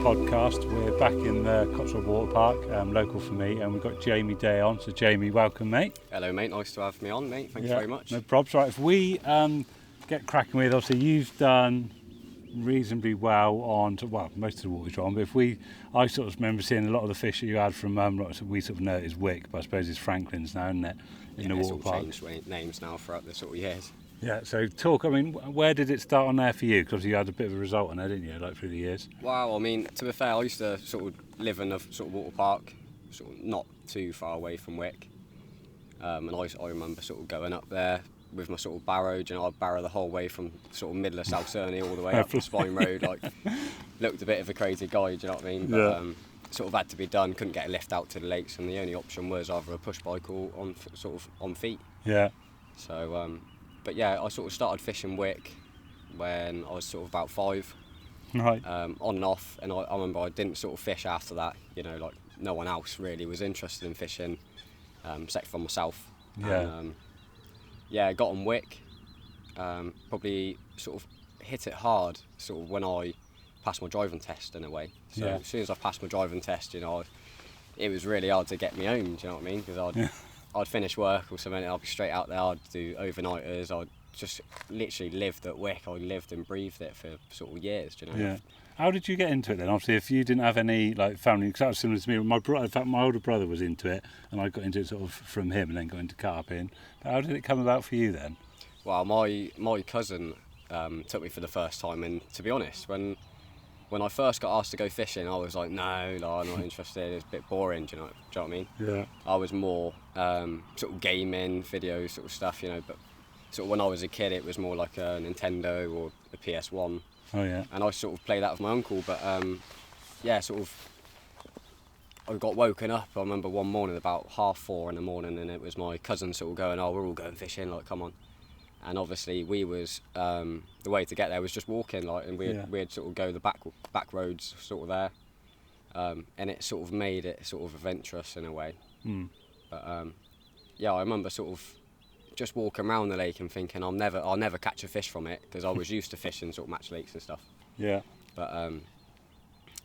podcast. We're back in the Cotswold Water Park, local for me, and we've got Jamie Day on. So Jamie, welcome, mate. Hello, mate. Nice to have me on, mate. Thanks very much. No probs. Right, if we get cracking with, obviously you've done reasonably well on, most of the waters you're on, but I sort of remember seeing a lot of the fish that you had from, we sort of know it as Wick, but I suppose it's Franklin's now, isn't it, in the water park? It's all changed names now throughout the sort of years. Yeah, so where did it start on there for you? Because you had a bit of a result on there, didn't you, through the years? Well, I mean, to be fair, I used to sort of live in a sort of water park, sort of not too far away from Wick. And I remember sort of going up there with my sort of barrow, I'd barrow the whole way from sort of middle of South Cerney all the way up to Spine Road, looked a bit of a crazy guy, do you know what I mean? But, sort of had to be done, couldn't get a lift out to the lakes, and the only option was either a push bike or on feet. Yeah. So, but yeah, I sort of started fishing Wick when I was sort of about 5, right. On and off, and I remember I didn't sort of fish after that, no one else really was interested in fishing, except for myself. Yeah. And, I got on Wick, probably sort of hit it hard sort of when I passed my driving test in a way. So as soon as I passed my driving test, it was really hard to get me home, do you know what I mean? Because I'd finish work or something, and I'd be straight out there, I'd do overnighters, I'd just literally lived at Wick, I lived and breathed it for sort of years, do you know? Yeah. How did you get into it then? Obviously, if you didn't have any family, because that was similar to me. In fact, my older brother was into it, and I got into it sort of from him, and then got into carping. But how did it come about for you then? Well, my cousin took me for the first time, and to be honest, when I first got asked to go fishing, I was like, no, I'm not interested. It's a bit boring. Do you know what I mean? Yeah. I was more sort of gaming, video sort of stuff, But sort of when I was a kid, it was more like a Nintendo or a PS1. Oh yeah. And I sort of played that with my uncle, but sort of I got woken up. I remember one morning about 4:30 in the morning, and it was my cousin sort of going, "Oh, we're all going fishing, come on." And obviously we was the way to get there was just walking, and we'd sort of go the back roads sort of there, and it sort of made it sort of adventurous in a way. But I remember sort of just walking around the lake and thinking I'll never catch a fish from it, because I was used to fishing sort of match lakes and stuff. Yeah. But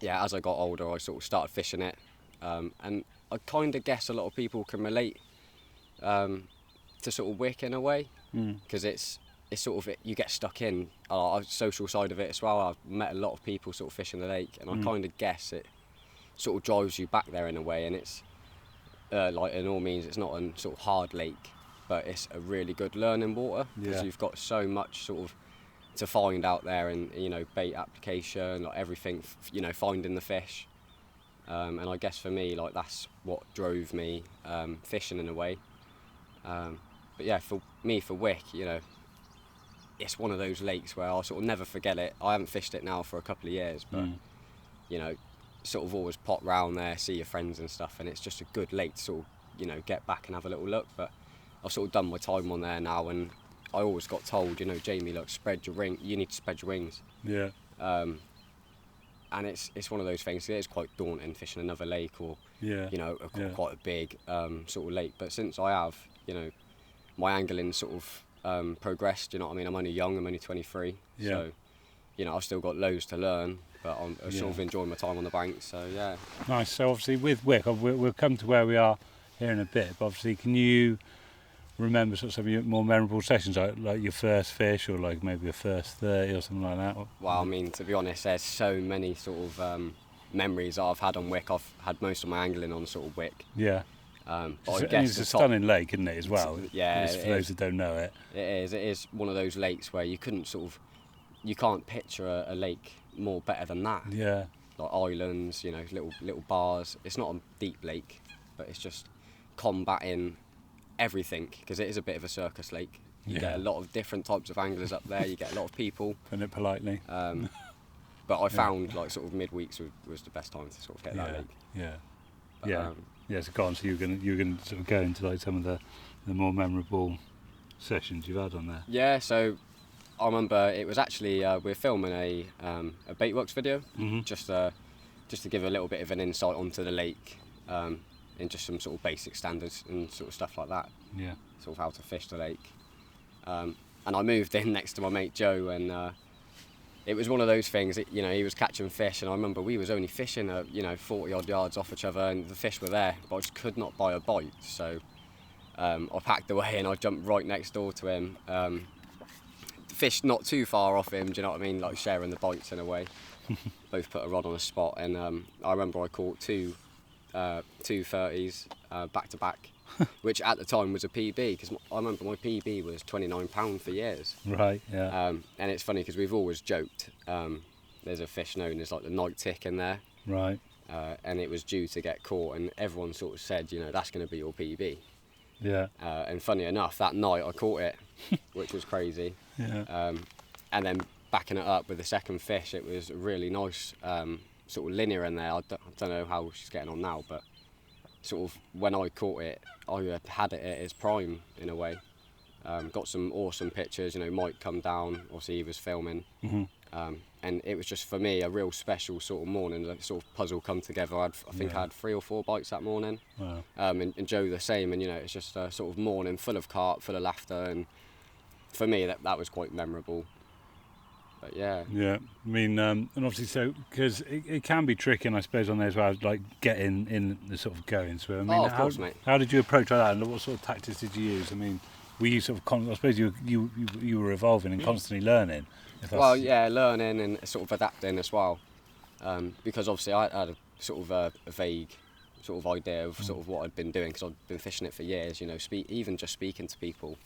as I got older, I sort of started fishing it, and I kind of guess a lot of people can relate to sort of Wick in a way, because it's sort of you get stuck in a social side of it as well. I've met a lot of people sort of fishing the lake, and I kind of guess it sort of drives you back there in a way, and it's in all means it's not a sort of hard lake, but it's a really good learning water, because you've got so much sort of to find out there, and bait application, everything, finding the fish, and I guess for me that's what drove me fishing in a way. But yeah, for Wick, it's one of those lakes where I'll sort of never forget it. I haven't fished it now for a couple of years, but sort of always pop round there, see your friends and stuff, and it's just a good lake to sort of get back and have a little look. But I've sort of done my time on there now, and I always got told, Jamie, look, you need to spread your wings. Yeah. And it's one of those things. It is quite daunting fishing another lake, or quite a big sort of lake. But since I have, my angling sort of progressed. You know what I mean? I'm only young. I'm only 23. Yeah. So, I've still got loads to learn, but I'm sort of enjoying my time on the bank. So yeah. Nice. So obviously with Wick, we'll come to where we are here in a bit. But obviously, can you remember sort of some of your more memorable sessions, like your first fish, or maybe your first 30 or something like that? Well, I mean, to be honest, there's so many sort of memories that I've had on Wick. I've had most of my angling on sort of Wick. Yeah. But I guess it's a stunning lake, isn't it, as well? Yeah, for those that don't know it. It is one of those lakes where you can't picture a lake more better than that. Yeah. Like islands, little bars. It's not a deep lake, but it's just combating everything, because it is a bit of a circus lake. You get a lot of different types of anglers up there. You get a lot of people. Putting it politely. But I found sort of midweeks was the best time to sort of hit that lake. Yeah. But, yeah. So go on. So you're gonna sort of go into some of the more memorable sessions you've had on there. Yeah. So I remember it was actually we were filming a baitworks video, just to give a little bit of an insight onto the lake, and just some sort of basic standards and sort of stuff like that. Yeah. Sort of how to fish the lake. And I moved in next to my mate Joe, and it was one of those things that, he was catching fish, and I remember we was only fishing 40 odd yards off each other, and the fish were there, but I just could not buy a bite. So I packed away and I jumped right next door to him. Fish not too far off him, do you know what I mean? Like sharing the bites in a way. Both put a rod on a spot, and I remember I caught two 30s back to back, which at the time was a PB, because I remember my PB was £29 for years. Right, yeah. And it's funny because we've always joked, there's a fish known as like the night tick in there. Right. And it was due to get caught, and everyone sort of said, that's going to be your PB. Yeah. And funny enough, that night I caught it, which was crazy. Yeah. And then backing it up with the second fish, it was really nice, sort of linear in there. I don't know how she's getting on now, but sort of when I caught it, I had it at its prime in a way. Got some awesome pictures, Mike come down, obviously he was filming. Mm-hmm. And it was just, for me, a real special sort of morning, like sort of puzzle come together. I think I had 3 or 4 bites that morning. Wow. And Joe the same, and it's just a sort of morning full of carp, full of laughter, and for me that was quite memorable. But yeah. Yeah, I mean, and obviously, so because it can be tricky, and I suppose on there as well, like getting in the sort of going. So I mean, of course, mate. How did you approach that, and what sort of tactics did you use? I mean, were you sort of I suppose you were evolving and constantly learning. Well, yeah, learning and sort of adapting as well, because obviously I had a sort of a vague sort of idea of sort of what I'd been doing, because I'd been fishing it for years. Even just speaking to people.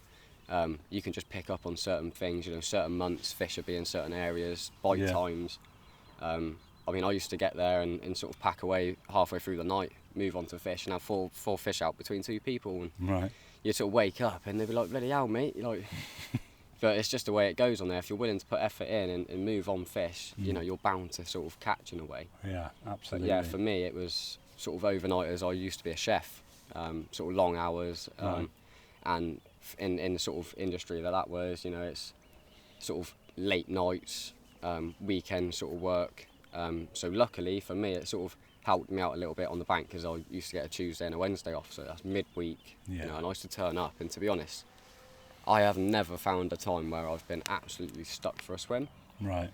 You can just pick up on certain things, certain months fish will be in certain areas, bite times. I mean, I used to get there and sort of pack away halfway through the night, move on to fish, and have four fish out between 2 people. And right. you'd sort of wake up and they'd be like, bloody hell, mate. But it's just the way it goes on there. If you're willing to put effort in and move on fish, you're bound to sort of catch in a way. Yeah, absolutely. But yeah, for me, it was sort of overnighters. I used to be a chef, sort of long hours. Right. And in the sort of industry that was, it's sort of late nights, weekend sort of work. So luckily for me, it sort of helped me out a little bit on the bank, because I used to get a Tuesday and a Wednesday off, so that's midweek. Yeah. And I used to turn up, and to be honest, I have never found a time where I've been absolutely stuck for a swim. Right.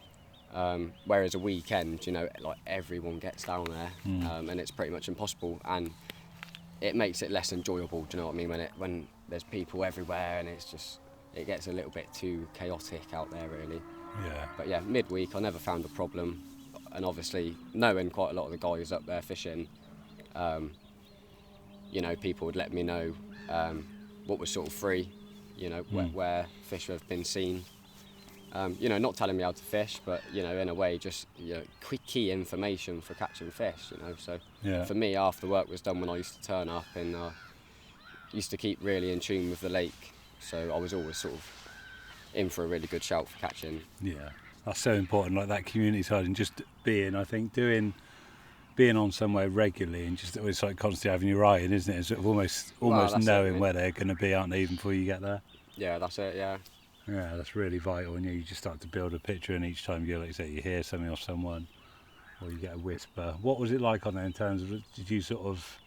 Whereas a weekend, like everyone gets down there, and it's pretty much impossible, and it makes it less enjoyable. Do you know what I mean? When there's people everywhere, and it gets a little bit too chaotic out there, really. Yeah. But yeah, midweek I never found a problem, and obviously knowing quite a lot of the guys up there fishing, people would let me know what was sort of free, where fish have been seen. Not telling me how to fish, but in a way, just quick key information for catching fish. So for me, after work was done, when I used to turn up, and used to keep really in tune with the lake, so I was always sort of in for a really good shout for catching. Yeah, that's so important, like that community side, and just being on somewhere regularly, and just always like constantly having your eye in, isn't it? Sort of almost knowing where they're going to be, aren't they, even before you get there? Yeah, that's it. Yeah. Yeah, that's really vital, and you just start to build a picture, and each time you, like you say, you hear something off someone, or you get a whisper. What was it like on there in terms of, did you sort of,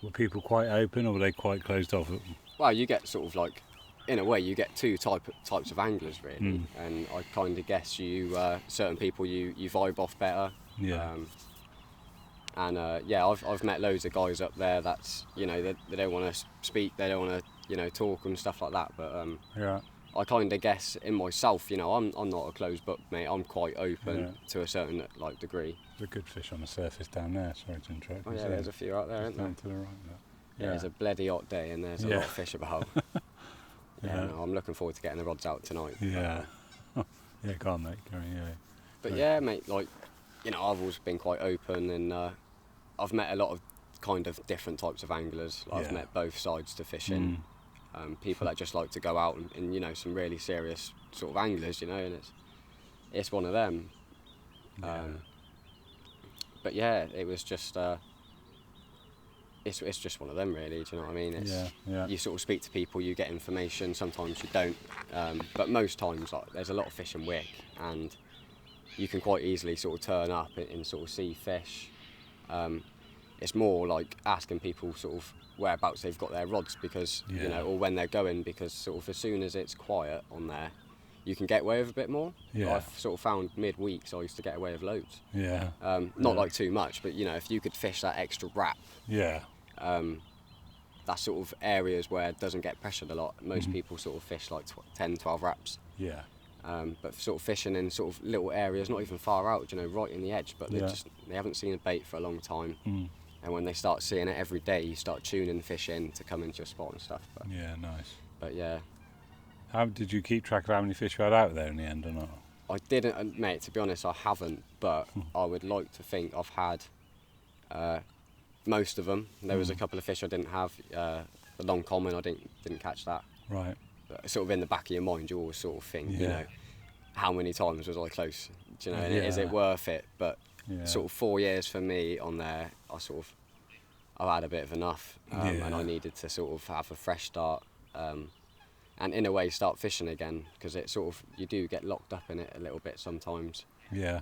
were people quite open, or were they quite closed off? Well, you get sort of like, in a way, you get 2 types of anglers, really. And I kind of guess certain people you vibe off better. Yeah. I've met loads of guys up there that's, they don't want to speak, they don't want to, talk and stuff like that. But yeah. I kind of guess in myself, I'm not a closed book, mate. I'm quite open to a certain degree. There's a good fish on the surface down there. Sorry to interrupt. Oh yeah, there's a few out there, isn't there? Down to the right there. Yeah, it's a bloody hot day, and there's a lot of fish about. No, I'm looking forward to getting the rods out tonight. Yeah. Yeah, go on, mate. But yeah, mate, I've always been quite open, and I've met a lot of kind of different types of anglers. I've met both sides to fishing. People that just like to go out and some really serious sort of anglers, and it's one of them. But yeah, it was just it's just one of them, really. Do you know what I mean? You sort of speak to people, you get information. Sometimes you don't, but most times there's a lot of fish in Wick, and you can quite easily sort of turn up and sort of see fish. It's more like asking people sort of whereabouts they've got their rods, because or when they're going, because sort of as soon as it's quiet on there, you can get away with a bit more. Yeah. I've sort of found mid-weeks I used to get away with loads. Yeah. Not like too much, but you know, if you could fish that extra wrap, Yeah. that's sort of areas where it doesn't get pressured a lot. Most people sort of fish like 10, 12 wraps. Yeah. But sort of fishing in sort of little areas, not even far out, you know, right in the edge, but Yeah. they haven't seen a bait for a long time. Mm. And when they start seeing it every day, you start tuning fish in to come into your spot and stuff. But, Yeah, nice. but yeah, How did you keep track of how many fish you had out there in the end or not? I didn't, mate, to be honest, I haven't, but I would like to think I've had most of them. There was a couple of fish I didn't have. The long common, I didn't catch that. Right. But sort of in the back of your mind, you always sort of think, you Yeah. know, how many times was I close? Do you know, and Yeah. is it worth it? But Yeah. sort of 4 years for me on there, I've had a bit of enough, and I needed to sort of have a fresh start, and in a way start fishing again, because it sort of, you do get locked up in it a little bit sometimes, Yeah.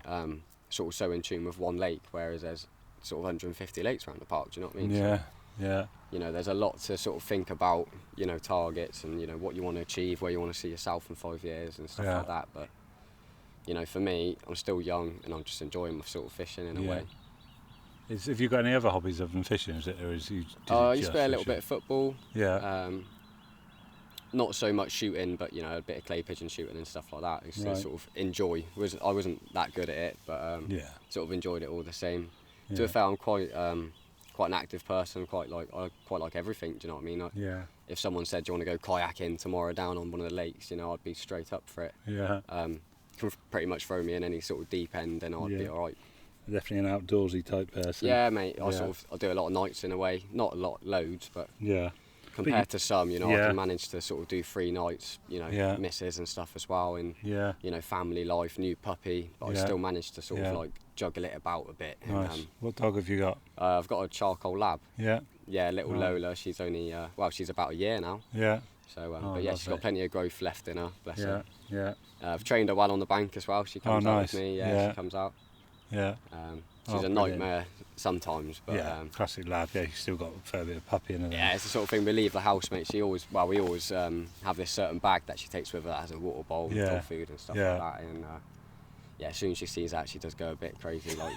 sort of so in tune with one lake, whereas there's sort of 150 lakes around the park. Do you know what I mean? Yeah. So, Yeah. you know, there's a lot to sort of think about, you know, targets and, you know, what you want to achieve, where you want to see yourself in 5 years and stuff Yeah. like that. But, you know, for me, I'm still young and I'm just enjoying my sort of fishing in a way. Have you got any other hobbies other than fishing? Is it, or is you? I used to play a little bit of football. Yeah. Not so much shooting, but, you know, a bit of clay pigeon shooting and stuff like that. I used to Right. sort of enjoy. I wasn't that good at it, but Yeah. sort of enjoyed it all the same. Yeah. To be fair, I'm quite an active person. I quite like everything. Do you know what I mean? Yeah. If someone said, "Do you want to go kayaking tomorrow down on one of the lakes?" you know, I'd be straight up for it. Yeah. Can pretty much throw me in any sort of deep end, and I'd be Yeah. all right. Definitely an outdoorsy type person. Yeah, mate. Yeah. I do a lot of nights in a way, not loads, but Yeah. compared to some, you know, Yeah. I can manage to sort of do 3 nights, you know, Yeah. misses and stuff as well, and Yeah. you know, family life, new puppy, but I Yeah. still manage to sort Yeah. of like juggle it about a bit. And, Nice. What dog have you got? I've got a charcoal lab. Yeah. Yeah, little Right. Lola. She's only she's about a year now. Yeah. So, Oh, but yeah, she's lovely. got plenty of growth left in her. Bless Yeah. her. Yeah. I've trained her well on the bank as well. She comes out nice. with me. Yeah. She comes out. Yeah. She's Oh, a brilliant. nightmare sometimes, but Yeah. Classic lad. Yeah. You've still got a fair bit of puppy in her. yeah, it's the sort of thing. We leave the house, mate. We always have this certain bag that she takes with her that has a water bowl with Yeah. dog food and stuff Yeah. like that. And yeah, as soon as she sees that, she does go a bit crazy. Like,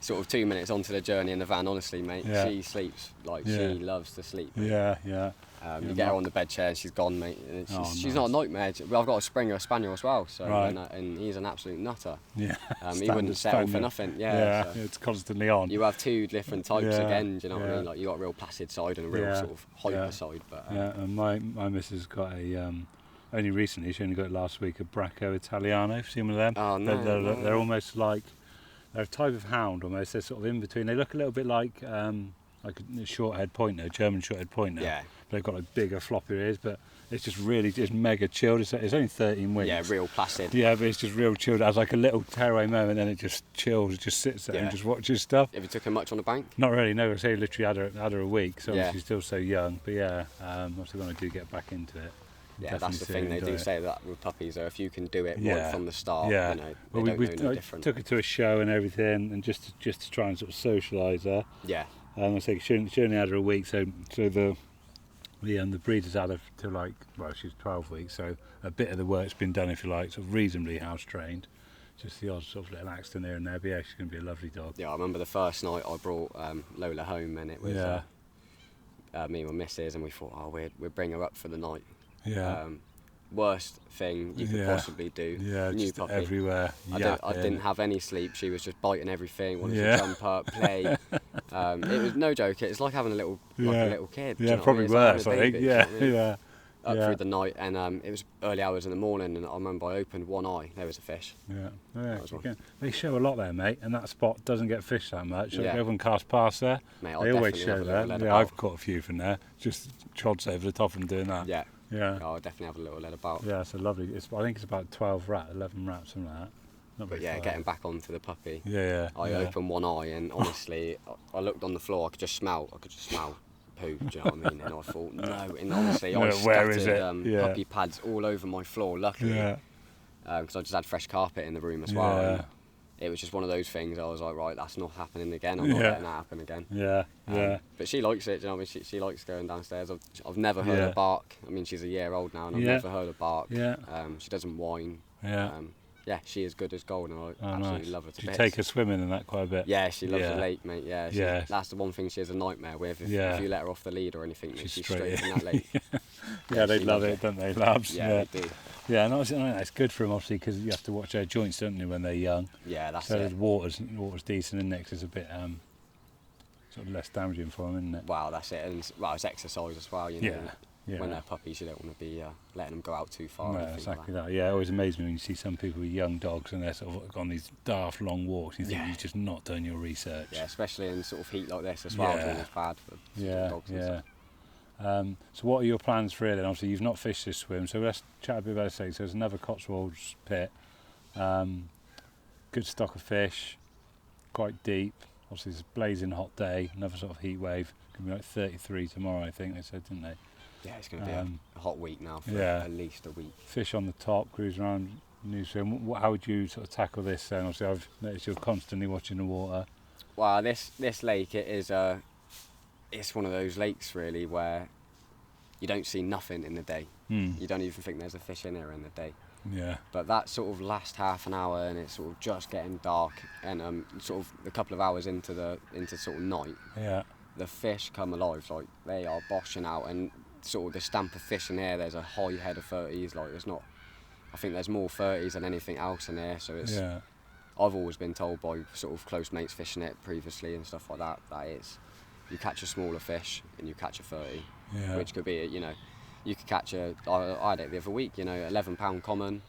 sort of 2 minutes onto the journey in the van, honestly, mate, Yeah. she sleeps like Yeah. she loves to sleep. Mate. Yeah. Yeah. You Yeah, get her Mark. on the bed chair and she's gone, mate. And she's nice. not a nightmare. Well, I've got a Springer Spaniel as well, so Right. and he's an absolute nutter. Yeah. He wouldn't settle for Standard. nothing. Yeah. Yeah. So It's constantly on. you have 2 different types Yeah, again. Do you know what I yeah. mean? Like you got a real placid side and a real Yeah, sort of hyper yeah. side. But Yeah, and my missus got a only recently. She only got it last week. A Bracco Italiano. Have you seen one of them? Oh, no, They're no. almost like they're a type of hound almost. They're sort of in between. They look a little bit like a short-haired pointer, German short-haired pointer. Yeah. They've got like bigger, floppier ears, but it's just really just mega chilled. It's only 13 weeks. yeah, real placid. Yeah, but it's just real chilled. It has like a little tearaway moment, then it just chills. It just sits there and Yeah. just watches stuff. Have you took her much on the bank? Not really, no. I say literally had her a week, so Yeah. she's still so young. But yeah, obviously when I do get back into it. Yeah, that's the thing. They do say that with puppies, though, if you can do it Yeah. right from the start, Yeah. you know, they Well, don't know no I different. took her to a show and everything, and just to try and sort of socialise her. Yeah, I say she only had her a week, so the breeders had her till like, well, she's 12 weeks, so a bit of the work's been done, if you like, sort of reasonably house trained. Just the odd sort of little accident here and there, but yeah, she's going to be a lovely dog. yeah. I remember the first night I brought Lola home, and it was Yeah. me and my missus, and we thought, oh, we'd bring her up for the night. Yeah. Worst thing you could Yeah. possibly do. Yeah, New just puppy. everywhere. I didn't have any sleep. She was just biting everything, wanted Yeah. to jump up, play. It was no joke. It's like having a little kid. do you Yeah, know what I probably mean? It's like worse, having I a think. baby, do you Yeah, know what I mean? yeah. Up Yeah. through the night, and it was early hours in the morning, and I remember I opened one eye. There was a fish. Yeah, was you one. can- they show a lot there, mate, and that spot doesn't get fished that much. Yeah. Everyone casts past there. Mate, I'll They always definitely show have a that. little lead Yeah, about. I've caught a few from there. Just chods over the top of them doing that. Yeah, Yeah. I'll definitely have a little lead about. Yeah, it's a lovely. I think it's about 12 rat, 11 rats, something like that. Not But very yeah, far. getting back onto the puppy. Yeah, I yeah. opened one eye, and honestly, I looked on the floor. I could just smell poo. Do you know what I mean? And I thought, no. And honestly, No, I where is scattered it? Yeah. puppy pads all over my floor. Luckily, Yeah. because I just had fresh carpet in the room as well. Yeah. And it was just one of those things. I was like, right, that's not happening again. I'm not letting that happen again. Yeah. But she likes it. Do you know what I mean? She likes going downstairs. I've never heard her bark. I mean, she's a year old now, and I've never heard her bark. Yeah. She doesn't whine. Yeah. Yeah, she is good as gold, and I absolutely love her to Do you bits. take her swimming and that quite a bit? Yeah, she loves the lake, mate. Yeah, that's the one thing she has a nightmare with. If you let her off the lead or anything, mate, she's straight in that lake. Yeah, they love it, don't they, labs? Yeah, they do. Yeah, and it's good for them, obviously, because you have to watch their joints, don't you, when they're young. Yeah, that's so it. So water's decent, isn't it? 'Cause it's a bit sort of less damaging for them, isn't it? Wow, that's it. And it's exercise as well, you know. Yeah. When they're puppies, you don't want to be letting them go out too far. No, exactly that. Yeah, it always amazes me when you see some people with young dogs and they're sort of on these daft long walks. You think you've just not done your research. Yeah, especially in sort of heat like this as well. I think it's bad for dogs and stuff. So what are your plans for it then? Obviously you've not fished this swim, so let's chat a bit about it. So there's another Cotswolds pit, good stock of fish, quite deep. Obviously it's a blazing hot day, another sort of heat wave. Going to be like 33 tomorrow, I think they said, didn't they? Yeah, it's going to be a hot week now for at least a week. Fish on the top, cruise around new swim. How would you sort of tackle this then? Obviously I've noticed you're constantly watching the water. Well, this lake, it's one of those lakes really where you don't see nothing in the day. You don't even think there's a fish in there in the day. Yeah. But that sort of last half an hour and it's sort of just getting dark and sort of a couple of hours into sort of night. Yeah. The fish come alive, like they are boshing out, and sort of the stamp of fish in there. There's a high head of 30s, like there's not. I think there's more 30s than anything else in there. So it's. Yeah. I've always been told by sort of close mates fishing it previously and stuff like that. That is, you catch a smaller fish and you catch a 30, which could be you could catch I had it the other week, 11-pound common,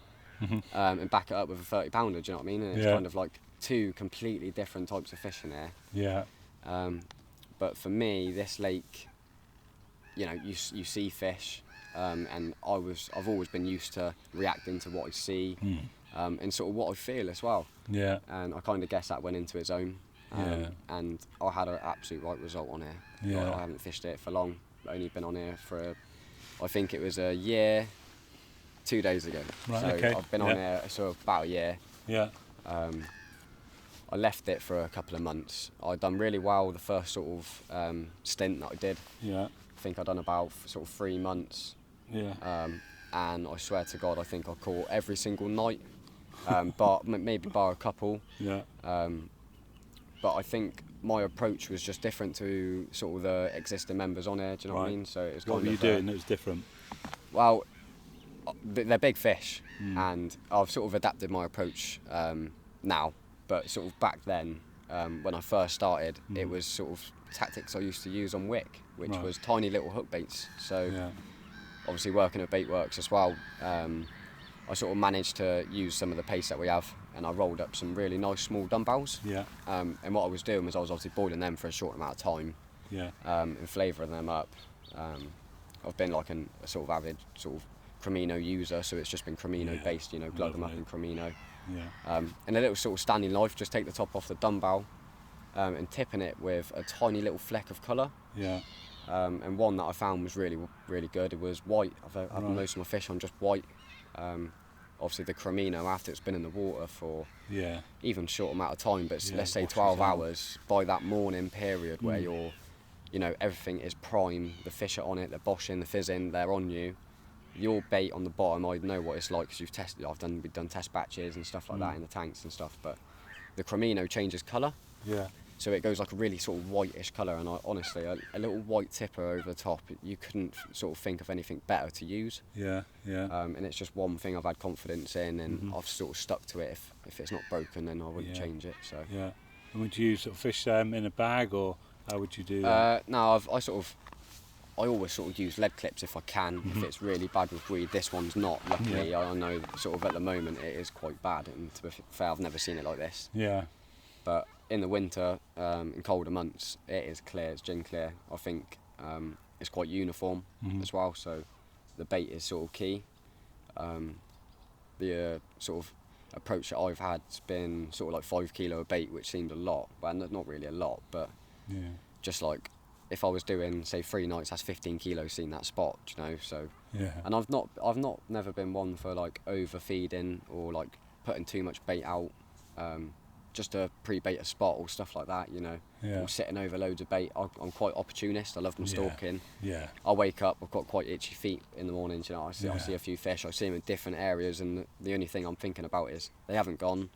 and back it up with a 30-pounder. Do you know what I mean? And it's kind of like two completely different types of fish in there. Yeah. But for me, this lake, you see fish, and I've always been used to reacting to what I see, and sort of what I feel as well. Yeah. And I kind of guess that went into its own. And I had an absolute right result on here. Yeah. I haven't fished it for long. I've only been on here for, I think it was a year, 2 days ago. Right, so okay. I've been on here so about a year. Yeah. I left it for a couple of months. I'd done really well the first sort of stint that I did. Yeah. I think I'd done about sort of 3 months. Yeah. And I swear to God, I think I caught every single night, but maybe bar a couple. Yeah. But I think my approach was just different to sort of the existing members on here. Do you know what I mean? So it's what were you doing that was different? Well, they're big fish, and I've sort of adapted my approach now. But sort of back then, when I first started, it was sort of tactics I used to use on wick, which was tiny little hook baits. So obviously working at Baitworks as well, I sort of managed to use some of the paste that we have, and I rolled up some really nice small dumbbells. Yeah. And what I was doing was I was obviously boiling them for a short amount of time. Yeah. And flavouring them up. I've been like a sort of avid sort of Cremino user, so it's just been Cremino based, glug them up in Cremino. Yeah. And a little sort of standing life, just take the top off the dumbbell and tipping it with a tiny little fleck of colour. Yeah. And one that I found was really, really good. It was white. I've had most of my fish on just white. Obviously the Cremino, after it's been in the water for even short amount of time, but let's say 12 hours, by that morning period where you're, everything is prime, the fish are on it, they're boshing, the fizzing, they're on you. Your bait on the bottom, I know what it's like because we've done test batches and stuff like that in the tanks and stuff, but the Cremino changes colour. Yeah. So it goes like a really sort of whitish colour, and honestly, a little white tipper over the top, you couldn't sort of think of anything better to use. Yeah, yeah. And it's just one thing I've had confidence in, and I've sort of stuck to it. If it's not broken, then I wouldn't change it. So. Yeah. And would you sort of fish them in a bag, or how would you do that? No, I always sort of use lead clips if I can. If it's really bad with weed, this one's not. Luckily, I know sort of at the moment it is quite bad, and to be fair, I've never seen it like this. Yeah. But in the winter, in colder months, it is clear, it's gin clear. I think it's quite uniform as well, so the bait is sort of key. The sort of approach that I've had has been sort of like 5 kilo of bait, which seemed a lot, but not really a lot, but just like if I was doing say 3 nights, that's 15 kilos seen that spot, so and I've never been one for like overfeeding or like putting too much bait out. just to pre-bait a spot or stuff like that, you know. Yeah. Or sitting over loads of bait. I'm quite opportunist. I love my stalking. Yeah. I wake up, I've got quite itchy feet in the mornings, you know. I see Yeah. a few fish, I see them in different areas, and the only thing I'm thinking about is they haven't gone,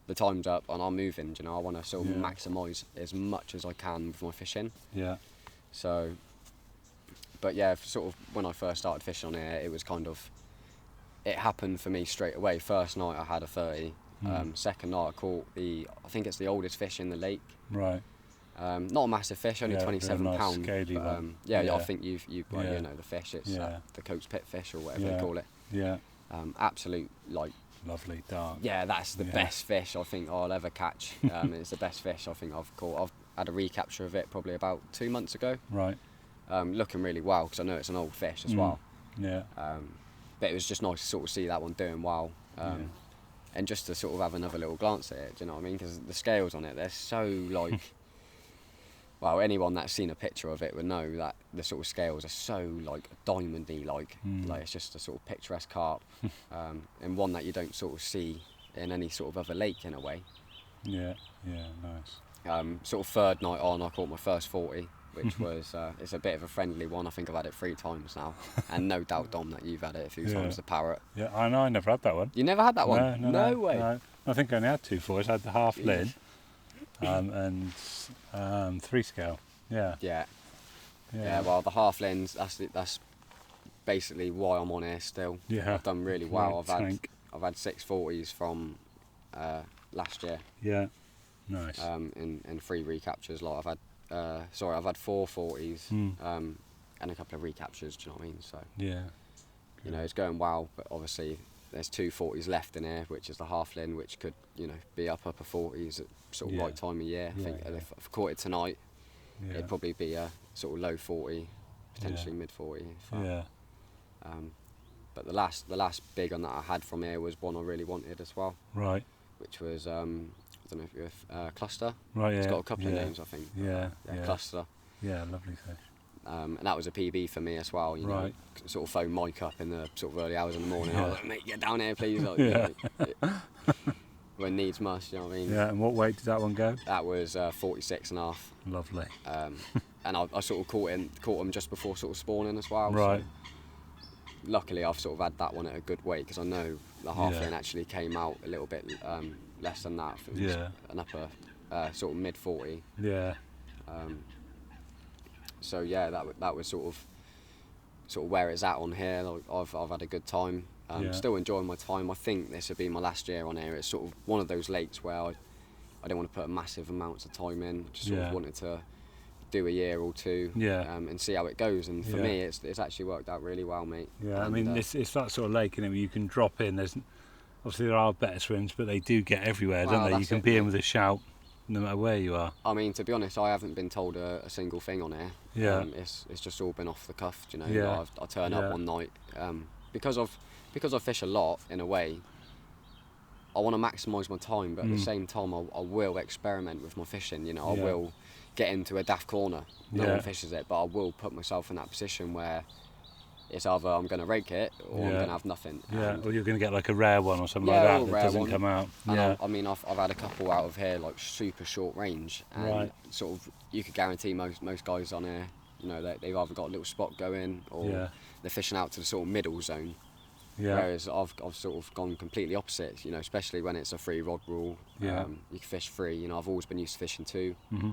the time's up, and I'm moving, you know. I want to sort of maximise as much as I can with my fishing. Yeah. So, but yeah, sort of when I first started fishing on here, it was kind of, it happened for me straight away. First night I had a 30. Second night I caught I think it's the oldest fish in the lake. Right. Not a massive fish, only 27 nice pound. scaly But, one. I think you well, Yeah. you know the fish. It's the Coates pit fish or whatever Yeah. they call it. Yeah. Absolute like. Lovely dark. Yeah, that's the best fish I think I'll ever catch. It's the best fish I think I've caught. I've had a recapture of it probably about 2 months ago. Right. Looking really well because I know it's an old fish as well. Yeah. But it was just nice to sort of see that one doing well. And just to sort of have another little glance at it, do you know what I mean? Because the scales on it, they're so like, well, anyone that's seen a picture of it would know that the sort of scales are so like diamondy, like it's just a sort of picturesque carp, and one that you don't sort of see in any sort of other lake in a way. Yeah. Yeah. Nice. Sort of third night on, I caught my first 40, which was it's a bit of a friendly one. I think I've had it 3 times now, and no doubt, Dom, that you've had it a few times. The parrot. Yeah, I know. I never had that one. You never had that one? No way. No. I think I only had 2 fours. I had the half lid, and 3 scale. Yeah. Yeah. Well, the half lens. That's basically why I'm on here still. Yeah. I've done really well. Right, I've had 6 40s from last year. Yeah. Nice. In 3 recaptures. Like I've had 4 40s and a couple of recaptures. Do you know what I mean? So you know it's going well, but obviously there's 2 40s left in here, which is the halfling, which could be upper 40s at sort of right time of year. I think if I've caught it tonight, it'd probably be a sort of low 40, potentially mid 40. But the last big one that I had from here was one I really wanted as well. Right. Which was I don't know if you're cluster. Right. It's got a couple of names, I think. Yeah. Cluster. Yeah. Lovely fish. And that was a PB for me as well. You know, sort of phone Mike up in the sort of early hours in the morning. I was like, mate, get down here, please. Like, when needs must, you know what I mean? Yeah. And what weight did that one go? That was 46 and a half. Lovely. And I sort of caught them just before sort of spawning as well. Right. So luckily, I've sort of had that one at a good weight because I know the halfling actually came out a little bit less than that. It was an upper sort of mid 40. Yeah. So yeah, that was sort of where it's at on here. Like, I've had a good time. Still enjoying my time. I think this would be my last year on here. It's sort of one of those lakes where I don't want to put massive amounts of time in. Just sort of wanted to do a year or 2 and see how it goes. And for me, it's actually worked out really well, mate. Yeah, and, I mean, it's that sort of lake, isn't it, where you can drop in. Obviously there are better swims, but they do get everywhere, don't they? You can be in with a shout, no matter where you are. I mean, to be honest, I haven't been told a single thing on here. Yeah. It's just all been off the cuff, you know. Yeah. I turn up one night because I fish a lot in a way. I want to maximise my time, but at the same time, I will experiment with my fishing. You know, I will get into a daft corner. No one fishes it, but I will put myself in that position where it's either I'm going to rake it or I'm going to have nothing. Yeah, or you're going to get like a rare one or something like that doesn't come out. And I mean, I've had a couple out of here like super short range, and sort of you could guarantee most guys on here, you know, they've either got a little spot going or they're fishing out to the sort of middle zone. Yeah. Whereas I've sort of gone completely opposite, you know, especially when it's a 3 rod rule. Yeah. You can fish 3. You know, I've always been used to fishing 2. Mm-hmm.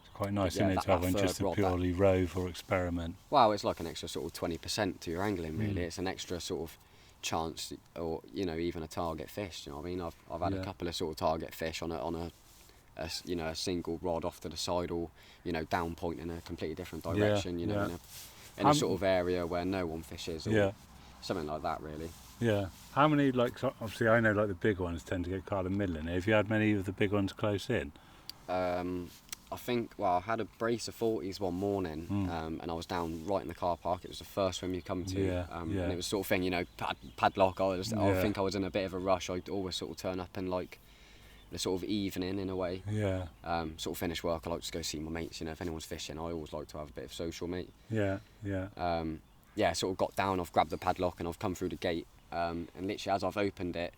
It's quite nice, isn't it, to have one just to purely rove or experiment. Well, it's like an extra sort of 20% to your angling, really. It's an extra sort of chance, or you know, even a target fish. You know what I mean? I've had a couple of sort of target fish on a you know, a single rod off to the side, or you know, down point in a completely different direction. You know, in a sort of area where no one fishes. Or something like that, really. Yeah. How many, like, obviously I know like the big ones tend to get caught in middle in here. Have you had many of the big ones close in? I think, well, I had a brace of 40s one morning, and I was down right in the car park. It was the first swim you come to, and it was sort of thing, you know, padlock. I think I was in a bit of a rush. I'd always sort of turn up in like the sort of evening in a way. Yeah. Sort of finish work, I like to go see my mates. You know, if anyone's fishing, I always like to have a bit of social, mate. Yeah. Yeah, sort of got down, I've grabbed the padlock and I've come through the gate, and literally as I've opened it,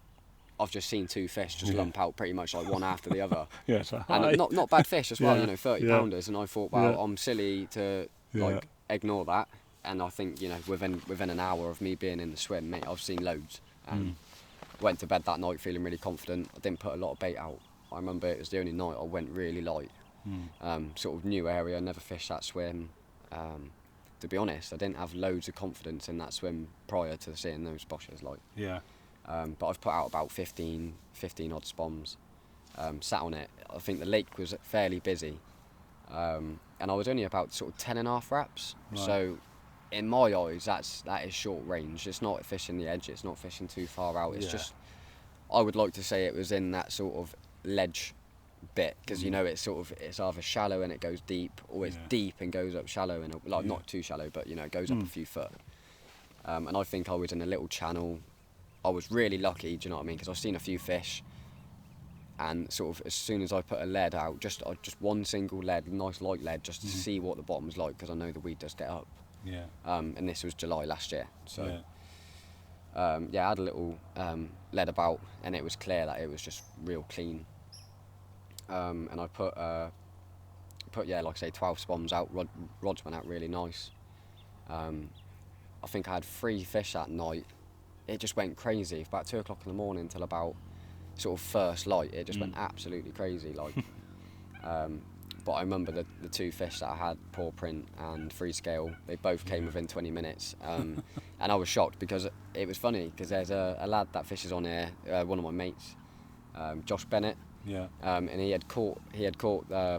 I've just seen 2 fish just lump out pretty much like one after the other. Yeah, so And not bad fish as well, Yeah, you know, 30 yeah. pounders. And I thought, well, Yeah. I'm silly to Yeah. like ignore that. And I think, you know, within an hour of me being in the swim, mate, I've seen loads. And went to bed that night feeling really confident. I didn't put a lot of bait out. I remember it was the only night I went really light. Sort of new area, never fished that swim. To be honest, I didn't have loads of confidence in that swim prior to seeing those bosses. Like, Yeah. but I've put out about 15 odd spoms. Sat on it. I think the lake was fairly busy, and I was only about sort of 10.5 wraps. Right. So, in my eyes, that is short range. It's not fishing the edge. It's not fishing too far out. It's just, I would like to say it was in that sort of ledge bit, because you know it's either shallow and it goes deep, or it's deep and goes up shallow and like not too shallow, but you know, it goes up a few foot. And I think I was in a little channel. I was really lucky, do you know what I mean? Because I've seen a few fish, and sort of as soon as I put a lead out, just one single lead, nice light lead, just to see what the bottom's like, because I know the weed does get up. Yeah. And this was July last year, so Yeah. I had a little lead about, and it was clear that it was just real clean. And I put like I say, 12 spoms out. Rods went out really nice. I think I had 3 fish that night. It just went crazy. About 2 o'clock in the morning till about sort of first light, it just went absolutely crazy. Like, but I remember the 2 fish that I had, paw print and free scale, they both came within 20 minutes. And I was shocked, because it was funny, because there's a lad that fishes on here, one of my mates, Josh Bennett. Yeah. And he had caught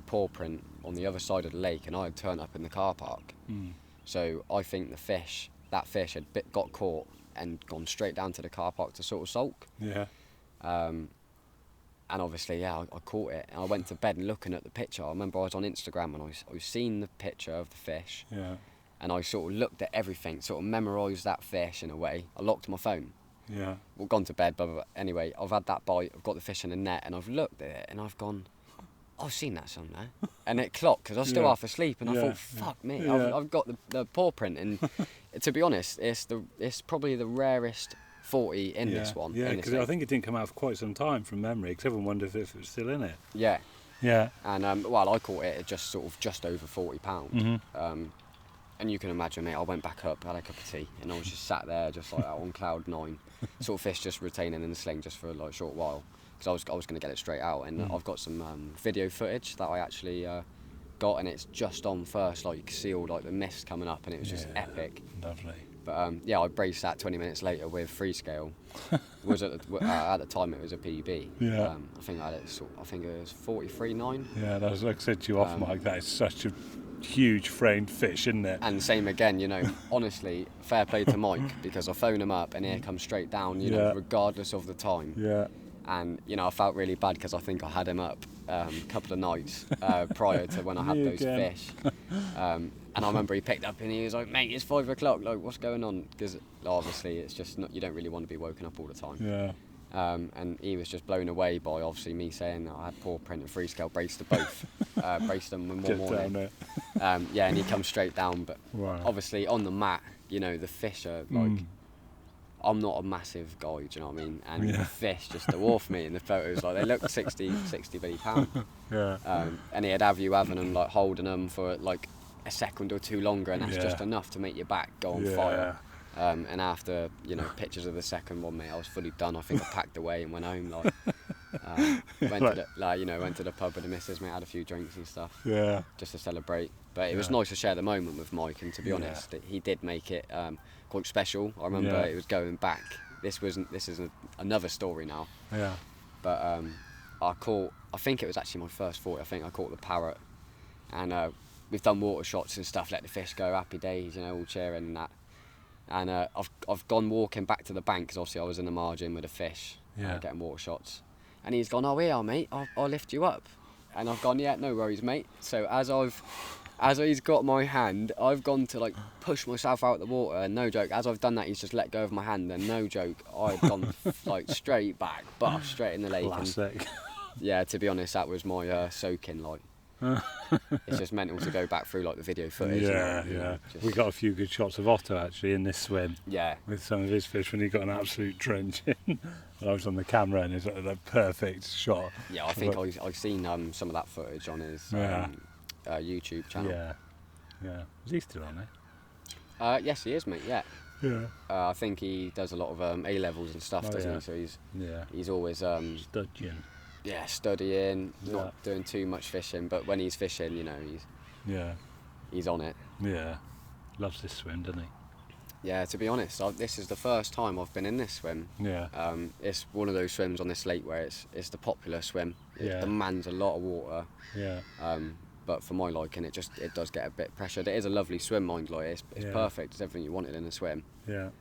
paw print on the other side of the lake, and I had turned up in the car park. So I think that fish had got caught and gone straight down to the car park to sort of sulk. Yeah. And obviously, I caught it, and I went to bed and looking at the picture. I remember I was on Instagram, and I seen the picture of the fish, Yeah. and I sort of looked at everything, sort of memorised that fish in a way. I locked my phone. Yeah. Well, gone to bed, but anyway, I've had that bite, I've got the fish in the net, and I've looked at it, and I've gone, I've seen that somewhere. And it clocked, because I was still half asleep, and I thought, fuck me, Yeah. I've got the paw print, and to be honest, it's probably the rarest 40 in this one. Yeah, in this because I lake. think it didn't come out for quite some time from memory, because everyone wondered if it was still in it. Yeah. Yeah. And I caught it at just over £40. And you can imagine, mate, I went back up, had a cup of tea, and I was just sat there, just like on cloud 9, sort of fish just retaining in the sling just for like a short while, because I was going to get it straight out. And I've got some video footage that I actually got, and it's just on first, like you can see all like the mist coming up, and it was just epic. Lovely. But I braced that 20 minutes later with free scale. Was at the time it was a PB. Yeah. I think I had it. I think it was 43.9. Yeah, that's like I said to you off mic. That is such a huge framed fish, isn't it? And same again, you know. Honestly, fair play to Mike, because I phone him up and he comes straight down, you know, regardless of the time. Yeah. And you know, I felt really bad, because I think I had him up a couple of nights prior to when I had Me those again. fish. And I remember he picked up and he was like, "Mate, it's 5 o'clock. Like, what's going on?" Because obviously, it's just not, you don't really want to be woken up all the time. Yeah. And he was just blown away by obviously me saying that I had paw print and free scale, braced to both, braced them in one Just morning. down it. Yeah, and he comes straight down, but Wow. obviously on the mat, you know, the fish are like, I'm not a massive guy, do you know what I mean? And the fish just dwarf me in the photos. Like, they look 60 bloody pound. Yeah. And he'd have you having them, like holding them for like a second or two longer, and that's just enough to make your back go on fire. And after, you know, pictures of the second one, mate, I was fully done. I think I packed away and went home. Like, went to the pub with the missus, mate, had a few drinks and stuff. Yeah. Just to celebrate. But it was nice to share the moment with Mike, and to be honest, he did make it quite special. I remember it was going back. This is another story now. Yeah. But I think it was actually my first 40. I think I caught the parrot, and we've done water shots and stuff, let the fish go, happy days, you know, all cheering and that. And I've gone walking back to the bank, because obviously I was in the margin with a fish, getting water shots. And he's gone, "Oh, here, mate, I'll lift you up." And I've gone, "Yeah, no worries, mate." So as he's got my hand, I've gone to like push myself out of the water, and no joke, as I've done that, he's just let go of my hand, and no joke, I've gone like straight back, straight in the lake. Classic. Yeah, to be honest, that was my soaking, like. It's just mental to go back through like the video footage. Yeah, and, you know, just- We got a few good shots of Otto actually in this swim yeah, with some of his fish when he got an absolute drenching. And I was on the camera and it's like a perfect shot. yeah. I think I've seen some of that footage on his Yeah. YouTube channel. Yeah. Is he still on it? Yes, he is, mate. Yeah. Yeah. I think he does a lot of A levels and stuff, doesn't yeah. he? So Yeah. he's always Studging. studying, Yeah. not doing too much fishing. But when he's fishing, you know, Yeah. he's on it. Yeah. Loves this swim, doesn't he? Yeah, to be honest, this is the first time I've been in this swim. Yeah. It's one of those swims on this lake where it's the popular swim. It Yeah. demands a lot of water. Yeah. But for my liking, it does get a bit pressured. It is a lovely swim, mind like it's Yeah. perfect. It's everything you wanted in a swim. Yeah.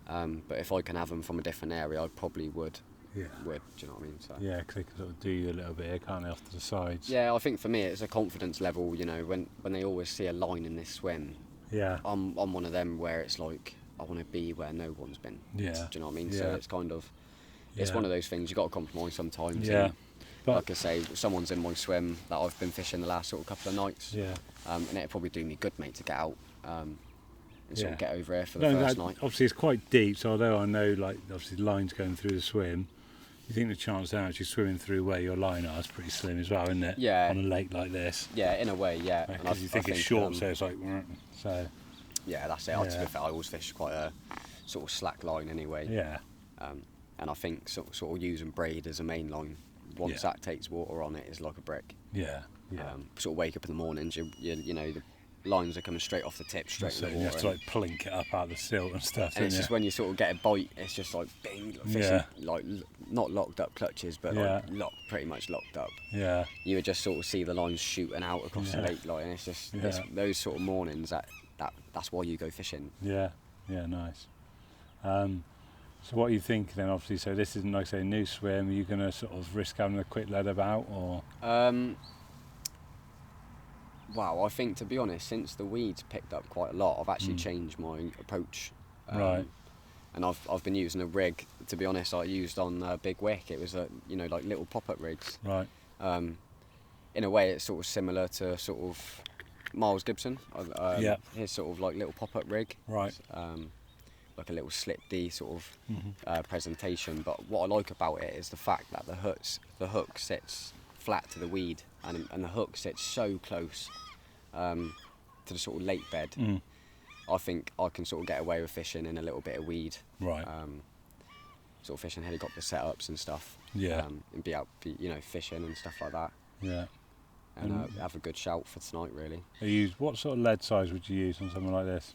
But if I can have them from a different area, I probably would. Yeah. Do you know what I mean? So. Yeah, because they can sort of do you a little bit here, can't they, off to the sides? Yeah, I think for me it's a confidence level. You know, when they always see a line in this swim, Yeah. I'm one of them where it's like I want to be where no one's been. Yeah. Do you know what I mean? Yeah. So it's kind of it's Yeah. one of those things you got to compromise sometimes. Yeah. And But like I say, someone's in my swim that I've been fishing the last sort of couple of nights. yeah. And it'd probably do me good, mate, to get out and sort Yeah. of get over here for the No, first that- night. obviously it's quite deep, so although I know like obviously the line's going through the swim, you think the chance of actually swimming through where your line are is pretty slim as well, isn't it? Yeah. On a lake like this. Yeah, in a way, yeah. And Because you think it's short, so it's like, so yeah, that's it. Yeah. To be fair, I always fish quite a sort of slack line anyway. yeah. And I think sort of using braid as a main line, once Yeah. that takes water on it, is like a brick. Yeah. Yeah. Sort of wake up in the mornings, you know, the lines are coming straight off the tip, straight So in you the have water. to like plink it up out of the silt and stuff. and it's don't just you? when you sort of get a bite, it's just like bing, like fishing, Yeah. like not locked up clutches, but Yeah. like pretty much locked up. Yeah. You would just sort of see the lines shooting out across the Yeah. lake, like, and it's just Yeah. it's those sort of mornings that's why you go fishing. Yeah. Yeah. Nice. So what are you thinking then? Obviously, so this isn't like say a new swim. Are you going to sort of risk having a quick lead about, or? Wow, I think to be honest, since the weeds picked up quite a lot, I've actually changed my approach. Right. And I've been using a rig. To be honest, I used on Big Wick. It was like little pop-up rigs. Right. In a way, it's sort of similar to sort of Miles Gibson. Yeah. His sort of like little pop-up rig. Right. Like a little slip D sort of presentation. But what I like about it is the fact that the hook sits flat to the weed, and the hook sits so close to the sort of lake bed. I think I can sort of get away with fishing in a little bit of weed. Right. Sort of fishing helicopter setups and stuff. Yeah. And be fishing and stuff like that. Yeah. And have a good shout for tonight, really. What sort of lead size would you use on something like this?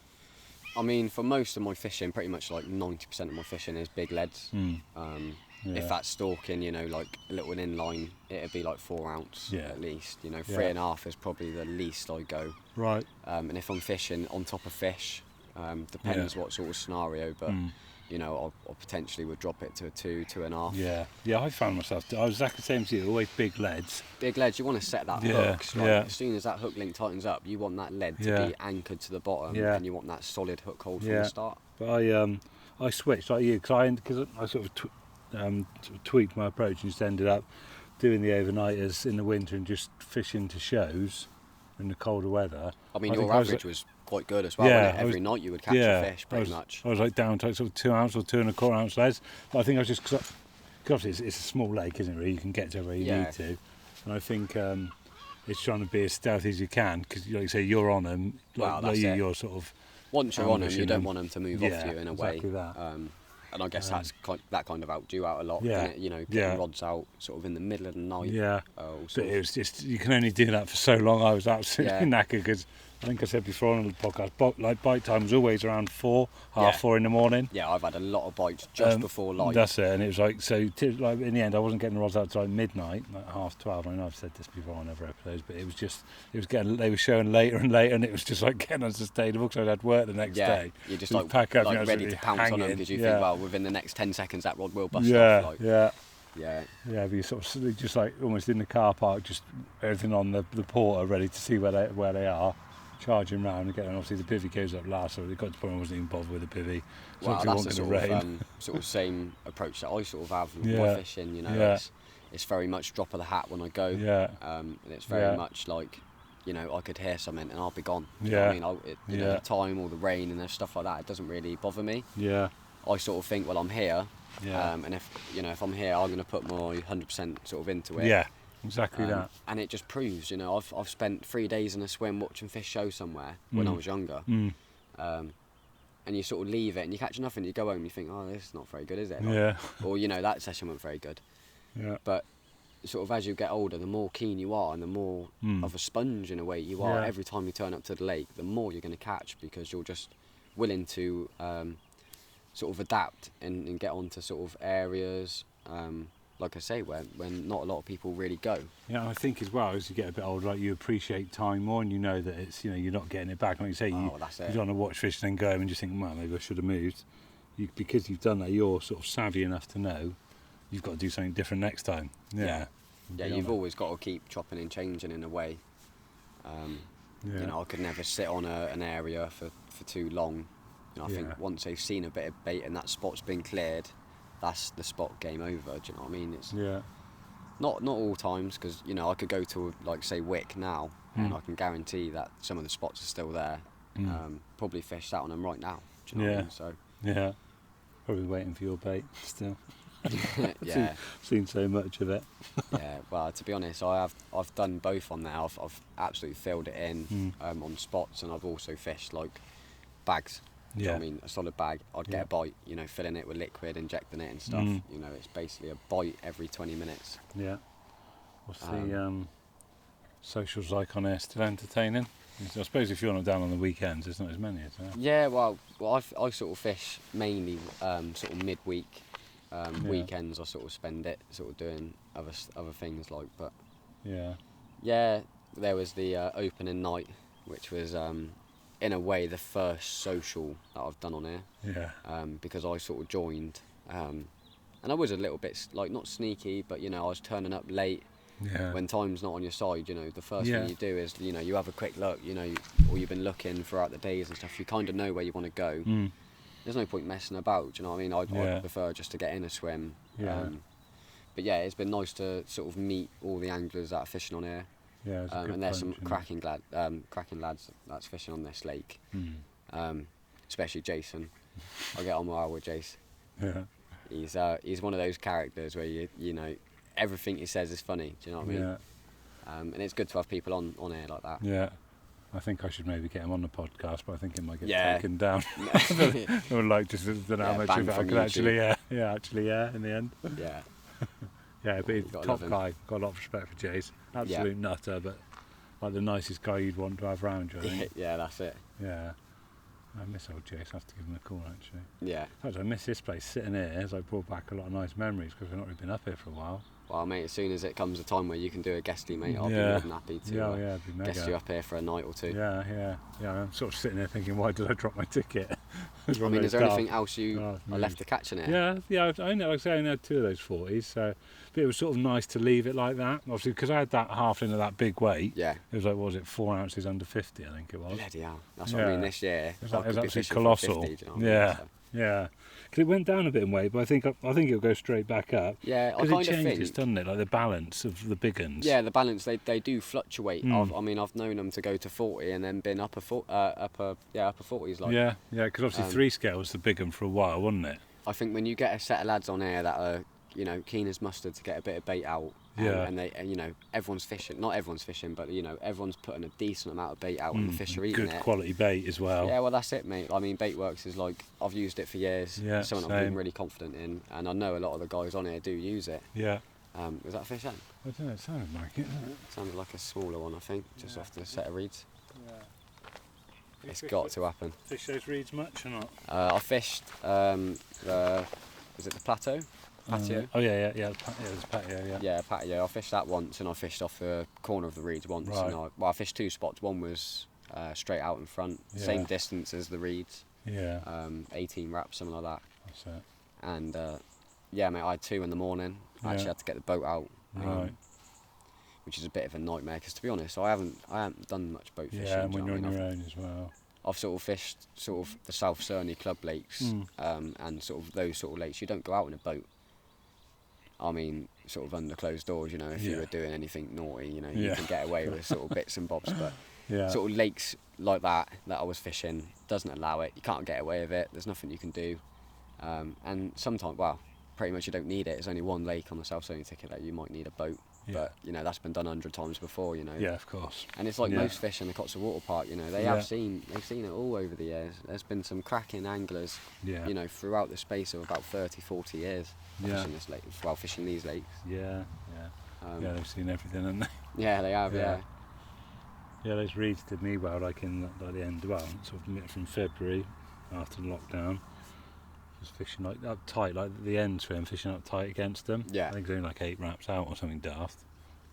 I mean, for most of my fishing, pretty much like 90% of my fishing is big leads. Yeah. If that's stalking, like a little inline, it'd be like 4 ounce at least. 3.5 is probably the least I go. Right. And if I'm fishing on top of fish, depends what sort of scenario, but I potentially would drop it to a 2.5. Yeah. Yeah, I found myself, I was exactly the same as you, always big leads. Big leads, you want to set that hook. As soon as that hook link tightens up, you want that lead to be anchored to the bottom, and you want that solid hook hold from the start. But I switched like you, because I sort of tweaked my approach and just ended up doing the overnighters in the winter and just fishing to shows in the colder weather. I mean, your average was quite good as well. Wasn't it? Every night you would catch a fish, pretty much. I was like down to sort of 2 ounce or 2.25 ounce leads. But I think I was just because it's a small lake, isn't it? Really, you can get to where you need to, and I think it's trying to be as stealthy as you can because, like you say, you're on them. You're sort of. Once you're on them, you don't want them to move off you in a way. Exactly that. And I guess that kind of out you out a lot. Yeah. Getting rods out sort of in the middle of the night. Yeah. But it was just, you can only do that for so long. I was absolutely knackered because I think I said before on the podcast, bite time was always around 4 in the morning. Yeah, I've had a lot of bites just before light. That's it, and it was like, like in the end I wasn't getting the rods out till like midnight, like 12:30. I know I've said this before on other episodes, but they were showing later and later, and it was just like getting unsustainable because I'd had work the next day. You're just pack up, ready to pounce on them because you think, well, within the next 10 seconds that rod will bust off. Yeah, but you sort of just like almost in the car park, just everything on the porter ready to see where they are. Charging round and getting, obviously the bivvy goes up last, so it got to the point I wasn't even bothered with the bivvy. Well, that's the sort of same approach that I sort of have with my fishing. It's very much drop of the hat when I go, and it's very much like you know, I could hear something and I'll be gone. Do you know what I mean? You know, the time or the rain and stuff like that, it doesn't really bother me. Yeah. I sort of think, well, I'm here, Yeah. and if I'm here, I'm going to put my 100% sort of into it. Yeah. Exactly that. And it just proves, you know, I've spent 3 days in a swim watching fish show somewhere when I was younger. And you sort of leave it and you catch nothing. You go home and you think, oh, this is not very good, is it? Like, Yeah. Or, you know, that session went very good. Yeah. But sort of as you get older, the more keen you are and the more of a sponge in a way you are. Yeah. Every time you turn up to the lake, the more you're going to catch, because you're just willing to sort of adapt and get onto sort of areas, like I say, when not a lot of people really go. Yeah, I think as well, as you get a bit older, like, you appreciate time more, and you know that it's, you know, you're not getting it back. Like you say, you That's don't it. want to watch fish and then go home and just think, well, maybe I should have moved. Because you've done that, you're sort of savvy enough to know you've got to do something different next time. Yeah. Yeah, you've always got to keep chopping and changing in a way. You know, I could never sit on an area for too long. You know, I think once they've seen a bit of bait and that spot's been cleared, that's the spot, game over. Do you know what I mean? It's not all times, because, you know, I could go to, like, say, Wick now, and I can guarantee that some of the spots are still there. Probably fish out on them right now. Do you know what I mean? So yeah, probably waiting for your bait still. yeah. Seen so much of it. Yeah, well, to be honest, I've done both on there. I've absolutely filled it in on spots, and I've also fished like bags. Do you know what I mean? A solid bag. I'd get a bite, you know, filling it with liquid, injecting it and stuff. You know, it's basically a bite every 20 minutes. Yeah. What's the socials like on there? Still entertaining? I suppose if you're not down on the weekends, there's not as many, is there? Yeah, well, I sort of fish mainly sort of midweek. Weekends I sort of spend it sort of doing other things, like, but yeah, there was the opening night, which was in a way the first social that I've done on here, because I sort of joined, and I was a little bit like, not sneaky, but, you know, I was turning up late when time's not on your side. You know, the first thing you do is, you know, you have a quick look, you know, or you've been looking throughout the days and stuff, you kind of know where you want to go. There's no point messing about, do you know what I mean? I'd prefer just to get in a swim. But yeah, it's been nice to sort of meet all the anglers that are fishing on here. Yeah, and there's some cracking lads that's fishing on this lake. Especially Jason. I get on well with Jace. Yeah. He's one of those characters where you know, everything he says is funny. Do you know what I mean? Yeah. And it's good to have people on here like that. Yeah. I think I should maybe get him on the podcast, but I think it might get taken down. Or like, just don't know how much of it I could actually, in the end. Yeah. Yeah, but he's top guy. Got a lot of respect for Jace. Absolute nutter, but like the nicest guy you'd want to have around you, I think. Yeah, that's it. Yeah. I miss old Jace. I have to give him a call, actually. Yeah. In fact, I miss this place, sitting here, as I brought back a lot of nice memories, because we've not really been up here for a while. Well, mate, as soon as it comes a time where you can do a guestie, mate, I'll be more than happy to guest you up here for a night or two. Yeah. I'm sort of sitting there thinking, why did I drop my ticket? I mean, is there anything else you are left to catch in it? Yeah. I know. Like I say, I only had 2 of those 40s, so but it was sort of nice to leave it like that. Obviously, because I had that half of that big weight. Yeah. It was like, what was it, 4 ounces under 50? I think it was. Bloody hell. That's what I mean. This year, it was absolutely colossal. 50, you know yeah. Because it went down a bit in weight, but I think it'll go straight back up. Yeah, because it changes, doesn't it? Like the balance of the big uns. Yeah, the balance, they do fluctuate. I've known them to go to 40 and then been upper 40s. Like. Yeah, because obviously 3 scale was the big one for a while, wasn't it? I think when you get a set of lads on here that are, you know, keen as mustard to get a bit of bait out, and you know, everyone's fishing. Not everyone's fishing, but, you know, everyone's putting a decent amount of bait out, and the fish are eating it. Good quality bait as well. Yeah, well, that's it, mate. I mean, Baitworks is like, I've used it for years. Yeah, it's something I've been really confident in, and I know a lot of the guys on here do use it. Yeah. Was that a fish then? I don't know, it sounded like it. Sounded like a smaller one, I think, just off the set of reeds. Yeah. It's got to happen. Fish those reeds much or not? I fished was it the plateau? Patio? There's patio, Yeah, patio. I fished that once, and I fished off the corner of the reeds once. Right. And I fished 2 spots. One was straight out in front, same distance as the reeds. Yeah. 18 wraps, something like that. That's it. And yeah, mate, I had 2 in the morning. I actually had to get the boat out, which is a bit of a nightmare, because to be honest, I haven't done much boat fishing. Yeah, and when you're on your own as well. I've sort of fished sort of the South Cerney club lakes, and sort of those sort of lakes. You don't go out in a boat. I mean, sort of under closed doors, you know, if you Yeah. were doing anything naughty, you know, you Yeah. can get away with sort of bits and bobs, but Yeah. sort of lakes like that I was fishing doesn't allow it. You can't get away with it. There's nothing you can do. And sometimes, well, pretty much you don't need it. There's only one lake on the South Zone ticket that you might need a boat. Yeah. But, you know, that's been done 100 times before, you know. Yeah, of course. And it's like Yeah. most fish in the Cotswold Water Park, you know, they've seen it all over the years. There's been some cracking anglers, Yeah. you know, throughout the space of about 30, 40 years Yeah. fishing this lake, while fishing these lakes. Yeah. Yeah. Yeah, They've seen everything, haven't they? they have, Yeah. Yeah, those reeds did me well, like in like the end, well, sort of from February after the lockdown. Just fishing like up tight, like the end swim, fishing up tight against them. Yeah. I think it's only like 8 wraps out or something daft.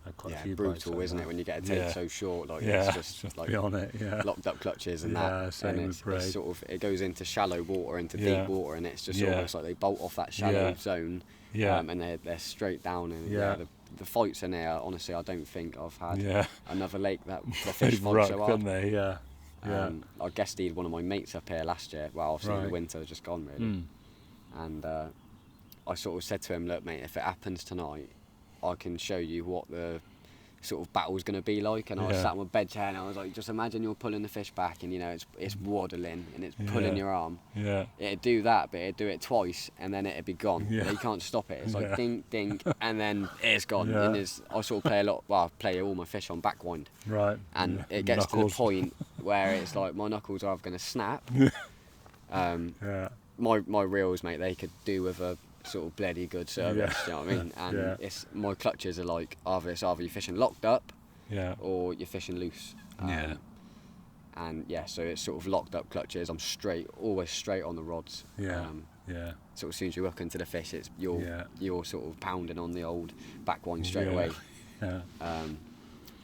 Had quite a Yeah, few bites brutal, like isn't that. it, when you get a take Yeah. so short, like Yeah, it's just like be on it. Yeah. locked up clutches and Yeah, that, same and with it's braid. sort of, it goes into shallow water, into Yeah. deep water, and it's just Yeah. almost like they bolt off that shallow Yeah. zone, Yeah. and they're straight down, and Yeah. the fights in there, honestly, I don't think I've had Yeah. another lake that the fish They've fight rocked, so haven't hard. they? Yeah. Yeah. I guested one of my mates up here last year, well, obviously the Right. winter just gone really, and I sort of said to him, look mate, if it happens tonight, I can show you what the sort of battle's going to be like. And I Yeah. sat on my bed chair and I was like, just imagine you're pulling the fish back and, you know, it's waddling and it's pulling Yeah. your arm. Yeah. It'd do that, but it'd do it twice and then it'd be gone. Yeah. You can't stop it. It's like Yeah. dink, dink, and then it's gone. Yeah. And I sort of I play all my fish on backwind. Right. And Yeah. it gets Knuckles. to the point where it's like my knuckles are going to snap. Yeah. My reels, mate, they could do with a sort of bloody good service, Yeah. you know what I mean? And Yeah. it's my clutches are like either you're fishing locked up Yeah. or you're fishing loose. Yeah. And yeah, so it's sort of locked up clutches. I'm always straight on the rods. Yeah. Yeah. Sort of as soon as you hook into the fish, Yeah. you're sort of pounding on the old backwind straight Yeah. away. Yeah.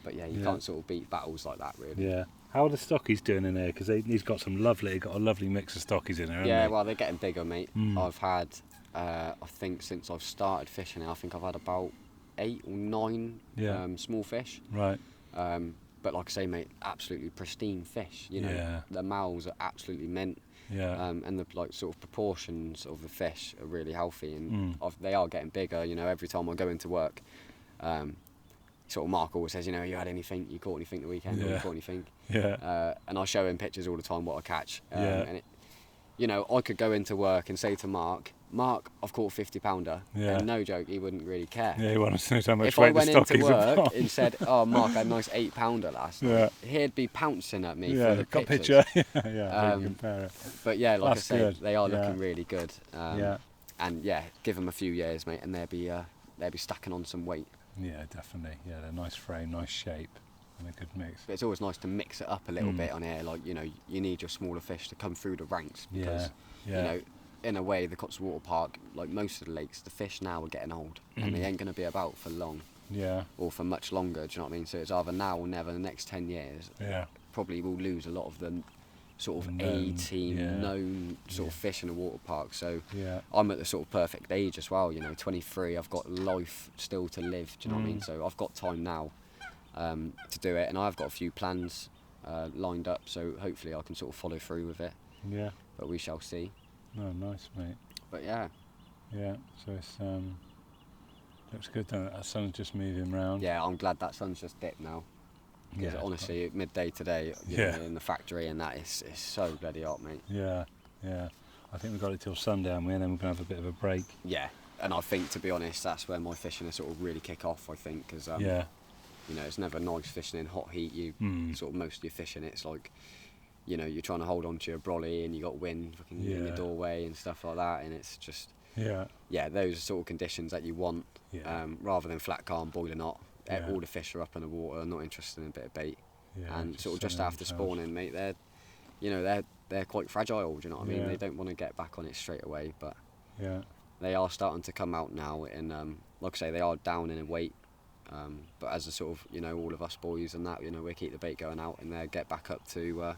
But yeah, you Yeah. can't sort of beat battles like that, really. Yeah. How are the stockies doing in there? Because he's got a lovely mix of stockies in there. Yeah, Hasn't well, they're getting bigger, mate. Mm. I've had, I think since I've started fishing, I think I've had about 8 or 9 Yeah. small fish. he? Right. But like I say, mate, absolutely pristine fish. You know, Yeah. the mouths are absolutely mint. Yeah. And the sort of proportions of the fish are really healthy, and Mm. they are getting bigger. You know, every time I go into work, sort of Mark always says, you know, you had anything, you caught anything the weekend, or you Yeah. caught anything, Yeah. and I show him pictures all the time what I catch. Yeah. And you know, I could go into work and say to Mark, I've caught a 50-pounder, Yeah. and no joke, he wouldn't really care. Yeah. He wants to know how much If I weight the went into stockies have work got. and said, "Oh, Mark, I had a nice 8-pounder last night," Yeah. he'd be pouncing at me Yeah. for the Got pictures. picture. Yeah. Um, Compare it. But yeah, like That's I say, good. they are Yeah. looking really good. Yeah. And yeah, give them a few years, mate, and they'll be stacking on some weight. Yeah. Definitely. Yeah. They're nice frame, nice shape, and a good mix. But it's always nice to mix it up a little Mm. bit on here. Like, you know, you need your smaller fish to come through the ranks because, Yeah. Yeah. you know, in a way, the Cotswold Water Park, like most of the lakes, the fish now are getting old, and they ain't going to be about for long Yeah. or for much longer. Do you know what I mean? So it's either now or never. The next 10 years, Yeah. probably will lose a lot of the sort of Known, A-team yeah. known sort of Yeah. fish in the water park. So Yeah. I'm at the sort of perfect age as well, you know, 23, I've got life still to live, do you know what I mean? So I've got time now to do it, and I've got a few plans lined up, so hopefully I can sort of follow through with it, Yeah. but we shall see. No, nice, mate. But yeah, Yeah. So it's looks good, doesn't it? That sun's just moving round. yeah, I'm glad that sun's just dipped now, because Yeah. honestly, at midday today, you Yeah. know, in the factory and that, it's so bloody hot, mate. Yeah. Yeah. I think we've got it till sundown, and then we're gonna have a bit of a break. Yeah, and I think, to be honest, that's where my fishing will sort of really kick off, I think, because Yeah. you know, it's never nice fishing in hot heat. You sort of most of your fishing, it's like, you know, you're trying to hold on to your brolly and you got wind fucking in Yeah. your doorway and stuff like that, and it's just, Yeah. yeah, those are sort of conditions that you want, Yeah. rather than flat calm, boiling hot. Yeah. All the fish are up in the water, not interested in a bit of bait, Yeah. and sort of just sunning after themselves. spawning, mate, they're quite fragile. Do you know what I mean? Yeah. They don't want to get back on it straight away, but Yeah. they are starting to come out now, and like I say, they are down in weight. But as a sort of, you know, all of us boys and that, you know, we keep the bait going out and they get back up to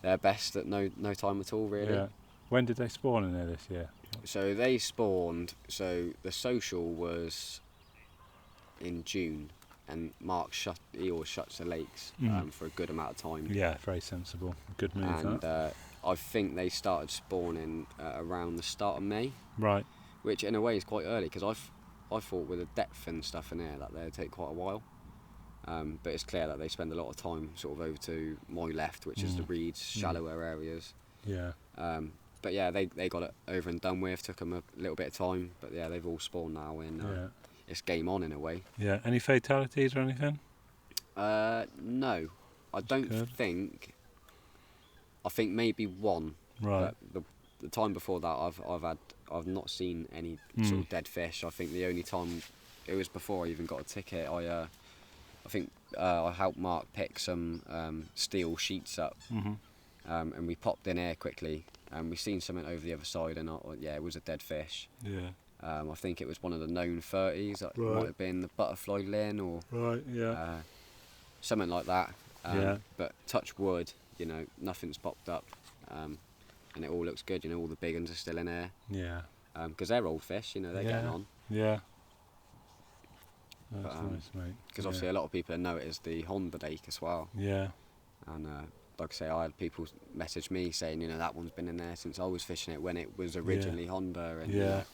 their best at no time at all, really. Yeah. When did they spawn in there this year? So they spawned, so the social was in June, and Mark he always shuts the lakes for a good amount of time. Yeah, very sensible. Good move, And that. I think they started spawning around the start of May, Right. which in a way is quite early, because I thought with the depth and stuff in there that they'd take quite a while. But it's clear that they spend a lot of time sort of over to my left, which is the reeds, shallower areas. Yeah. But yeah, they got it over and done with. Took them a little bit of time, but yeah, they've all spawned now, and it's game on in a way. Yeah. Any fatalities or anything? No, I don't think. I think maybe one. Right. But the time before that, I've not seen any sort of dead fish. I think the only time it was before I even got a ticket. I think I helped Mark pick some steel sheets up, and we popped in air quickly, and we seen something over the other side, and it was a dead fish. Yeah. I think it was one of the known 30s. It might have been the butterfly lin or something like that. But touch wood, nothing's popped up, and it all looks good. All the big ones are still in there. Yeah. Because they're old fish, they're getting on. Yeah. That's nice, mate. Because obviously a lot of people know it as the Honda lake as well. Yeah. And like I say, I had people message me saying, that one's been in there since I was fishing it when it was originally Honda. And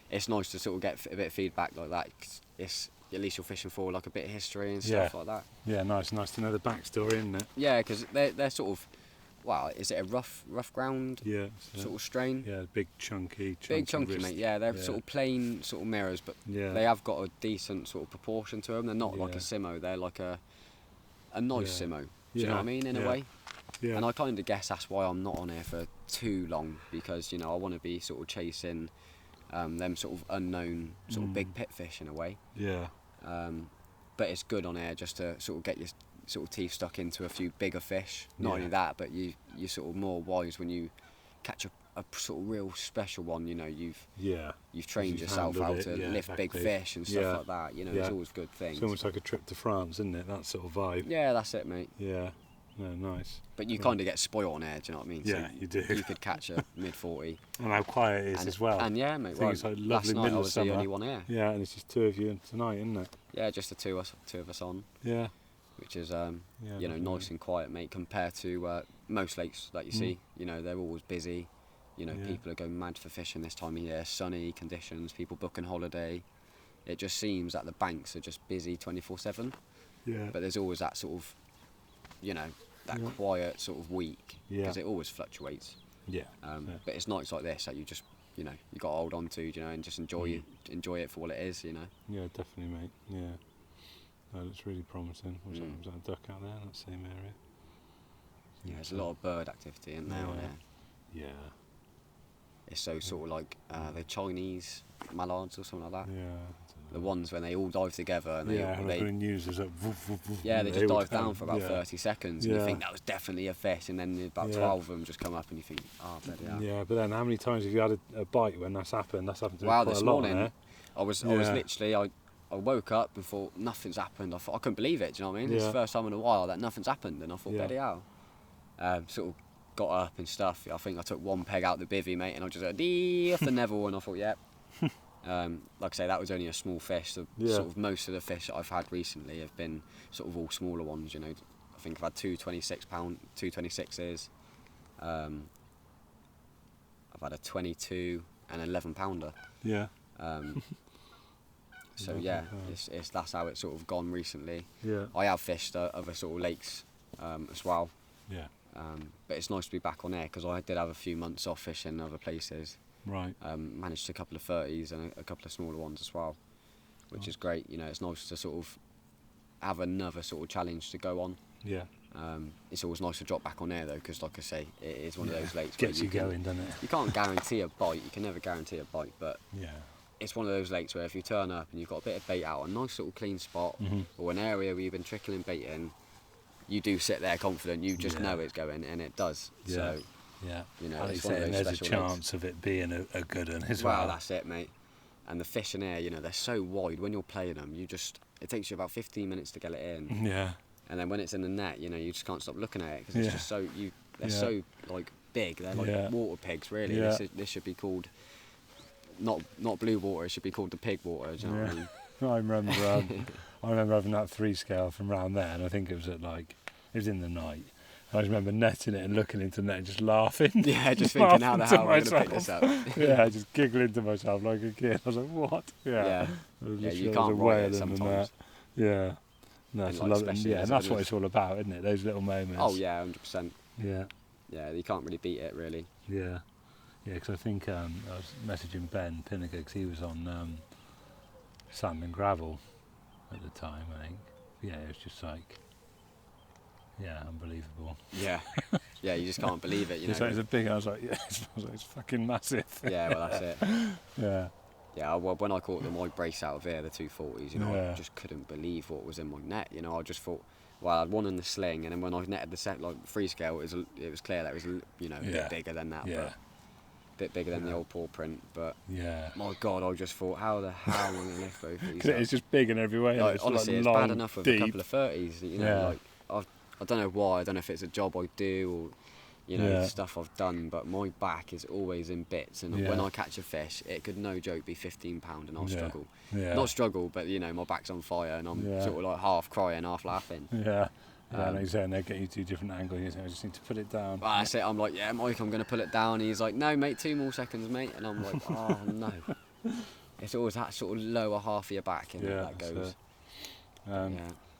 it's nice to sort of get a bit of feedback like that. 'Cause it's at least you're fishing for like a bit of history and stuff like that. Yeah, nice to know the backstory, isn't it? Yeah, because they're sort of, is it a rough ground sort of strain? Yeah, big chunky Chunky, mate. Yeah, they're sort of plain sort of mirrors, but they have got a decent sort of proportion to them. They're not like a Simo. They're like a nice Simo. Do you know what I mean? In a way. Yeah. And I kind of guess that's why I'm not on here for too long, because I want to be sort of chasing them sort of unknown sort of big pit fish in a way. Yeah. But it's good on air just to sort of get your sort of teeth stuck into a few bigger fish. Not only that, but you're sort of more wise when you catch a sort of real special one. You've trained yourself how to lift big fish and stuff like that. It's always good things. It's almost like a trip to France, isn't it? That sort of vibe. Yeah, that's it, mate. Yeah. No, nice. But you kind of get spoiled on air, do you know what I mean? Yeah, so you do. You could catch a mid-40. And how quiet it is as well. And yeah, mate. I think it's like lovely last night middle I of was summer. the only one here. Yeah, and it's just two of you tonight, isn't it? Yeah, just the two of us on. Yeah. Which is nice and quiet, mate, compared to most lakes that you see. They're always busy. People are going mad for fishing this time of year. Sunny conditions, people booking holiday. It just seems that the banks are just busy 24/7. Yeah. But there's always that sort of, that quiet sort of week, because it always fluctuates. Yeah. But it's nights like this that you just, you got to hold on to, and just enjoy it for what it is, Yeah, definitely, mate. Yeah. No, it's really promising. Was that a duck out there in that same area? Yeah, there's a lot of bird activity in there on there. Yeah. It's so sort of like the Chinese mallards or something like that. Yeah. The ones when they all dive together and they news is like woof, woof, woof, they just dive down for about 30 seconds and you think that was definitely a fish, and then about 12 of them just come up and you think, oh bloody hell. Yeah, but then how many times have you had a bite when that's happened? That's happened to me quite this a lot. Morning I was literally I woke up and thought nothing's happened. I thought I couldn't believe it. Do you know what I mean? It's the first time in a while that nothing's happened, and I thought bloody hell. Sort of got up and stuff. I think I took one peg out the bivvy, mate, and I just went dee off the Neville, and I thought, yep. Like I say, that was only a small fish. Sort of most of the fish that I've had recently have been sort of all smaller ones. I think I've had two 26s. I've had a 22 and an 11 pounder. Yeah. So yeah, that's how it's sort of gone recently. Yeah. I have fished other sort of lakes as well. Yeah. But it's nice to be back on air, because I did have a few months off fishing other places. Right. Managed a couple of 30s and a couple of smaller ones as well, which is great. It's nice to sort of have another sort of challenge to go on. Yeah. It's always nice to drop back on air though, because like I say, it is one of those lakes Gets you going, doesn't it? You can't guarantee a bite. You can never guarantee a bite, but it's one of those lakes where if you turn up and you've got a bit of bait out, a nice little clean spot, or an area where you've been trickling bait in, you do sit there confident. You just know it's going, and it does. Yeah. So. Yeah, it's one of those there's a special chance lakes. of it being a good one as well. Well, that's it, mate. And the fish in there, they're so wide. When you're playing them, it takes you about 15 minutes to get it in. Yeah. And then when it's in the net, you just can't stop looking at it, because it's just so they're so like big. They're like water pigs, really. Yeah. This should be called not blue water. It should be called the pig water. Do you know what I mean? I remember having that 3 scale from round there, and I think it was in the night. I just remember netting it and looking into the net and just laughing. Yeah, just thinking how the hell am I going to pick this up? Yeah, just giggling to myself like a kid. I was like, what? Yeah, Yeah, you can't write it sometimes. Yeah. No, And, it's like, lovely. especially Yeah, as and a that's what village. it's all about, isn't it? Those little moments. Oh yeah, 100%. Yeah. Yeah, you can't really beat it, really. Yeah. Yeah, because I think I was messaging Ben Pinniger because he was on sand and gravel at the time, I think. Yeah, it was just like, yeah, unbelievable. Yeah, yeah, you just can't believe it, you It's know. like, it's a big, I was like, yeah, it's fucking massive. Yeah, well, that's it. Yeah. Yeah, well, when I caught my brace out of here, the 240s, you know, Yeah. I just couldn't believe what was in my net. You know, I just thought, well, I had one in the sling, and then when I netted the set, like free scale, it was clear that it was, you know, a bit bigger than that, Yeah. but a bit bigger than the old paw print. But Yeah. my God, I just thought, how the hell am I going to lift both of these? 'Cause it's just big in every way. Like, It's honestly, like it's long, bad enough with deep. a couple of 30s. You know, Yeah. like I don't know why. I don't know if it's a job I do or, you know, Yeah. stuff I've done. But my back is always in bits, and Yeah. when I catch a fish, it could no joke be 15 pound, and I'll Yeah. struggle. Yeah. Not struggle, but you know, my back's on fire, and I'm Yeah. sort of like half crying, half laughing. Yeah. Yeah, Um, like you say, and they get you to different angles. You say, I just need to put it down. Well, that's it. I'm like, yeah, Mike, I'm going to pull it down. He's like, no, mate, 2 more seconds, mate. And I'm like, oh, no. It's always that sort of lower half of your back, and Yeah, that that's goes. yeah. Yeah.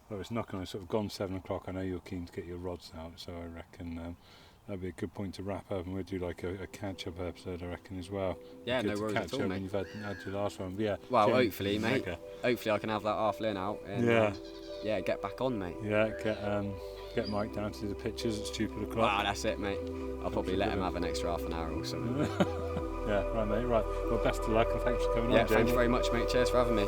Well, it's knocking on. It's sort of gone 7 o'clock. I know you're keen to get your rods out, so I reckon that'd be a good point to wrap up, and we'll do like a catch-up episode, I reckon, as well. Yeah, Good no to worries catch at all, up mate. when you've had your last one. But yeah. Well, Jim, hopefully, mate. mega. Hopefully, I can have that half lin out and Yeah. get back on, mate. Yeah, get Mike down to do the pictures at stupid Wow, o'clock. that's it, mate. I'll probably let him have an extra half an hour or so. Yeah, right, mate. Right. Well, best of luck and thanks for coming Yeah, on, Jamie. thanks very much, mate. Cheers for having me.